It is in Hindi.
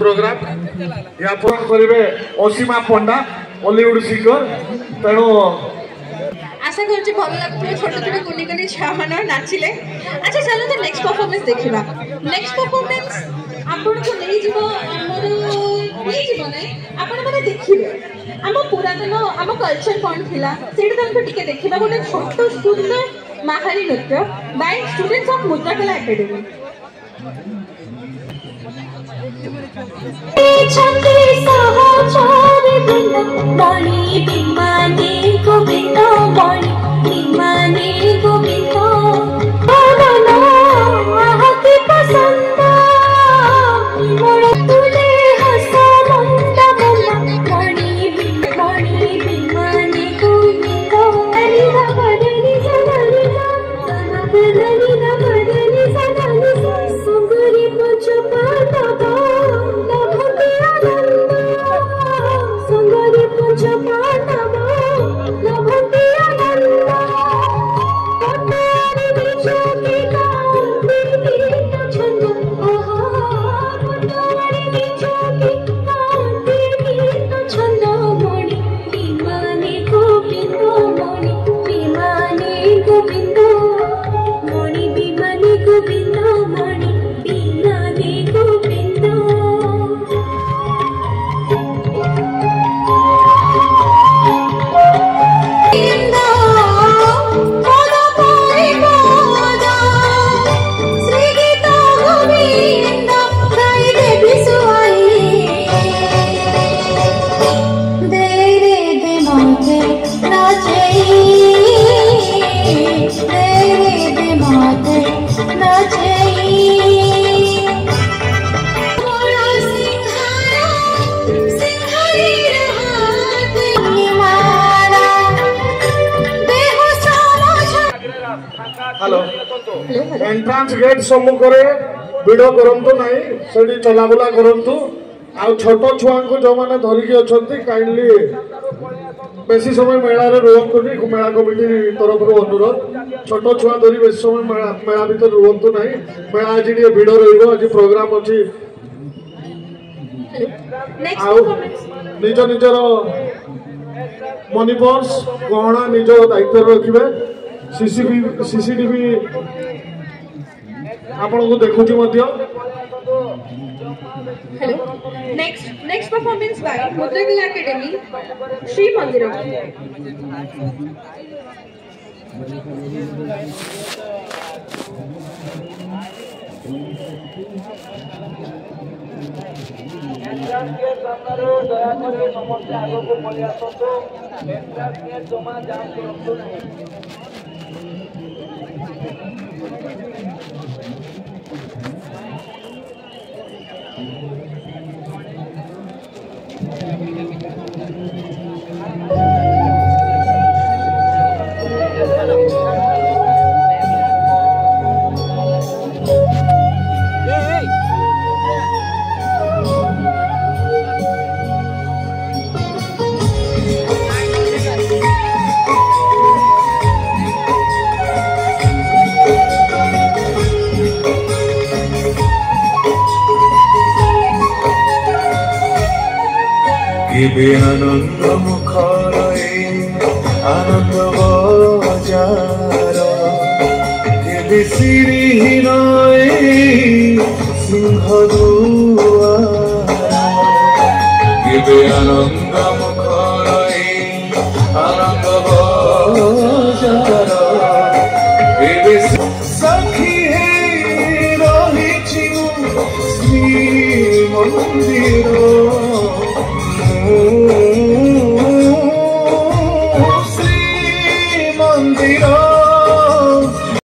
प्रोग्राम या करेंगे असीमा पंडा बॉलीवुड सिंगर तेणु आशा करूँ भल लगे छोट छोट कुनी कुनी छुआ मान नाचिले। अच्छा चलो तो नेक्स्ट परफॉर्मेंस देखा। नेक्स्ट परफॉर्मेंस आपन को नहीं जीवो हमर नहीं जीवो नहीं आपन माने देखिबे हम पुरातन हम कल्चर कोन थिला सेटा तुमको टिके देखिबा गोटे छोट सुंदर माहारी नृत्य बाय स्टूडेंट्स ऑफ मुद्राकला एकेडमी। छंदे सहचर बिन बणी बिमाने गोविंद बणी बिमाने गोविंद बदन आहति पसंद मोर तुले हस मंद मल्ला बणी बिमाने गोविंद हरि भगनी सदनि सदनि भगनी सदनि सुगुरी पुछ पांडव हेलो एंट्रांस गेट सम्मुखें भिड़ करंतु नहीं सेठी चलाबुला करंतु आ छोट छुआ को जो मैंने धरिकी अच्छा काइंडली बेसी समय मेला रुहतुनि मेला कमिटी तरफ अनुरोध छोट छुआ धरी बेसी समय मेला भीतर रुहतु नहीं मेला आज भिड़ रही प्रोग्राम अच्छी निज निजर मनी पर्स गहना निज दायित्व रखिए सीसीटीवी आपण को देखुची मध्य। Hello next performance by Mudrakala academy Shri Mandir. दयाकर समस्त आग को पड़े आसतु जमा जाम करूँ नहीं। केबे आनंद मुखर आनंद बजार केबे सिंहहीन सिंह दुआर केबे आनंद मुखर आनंद बजार केबे सखी रही श्री मंदिर श्री मंदिर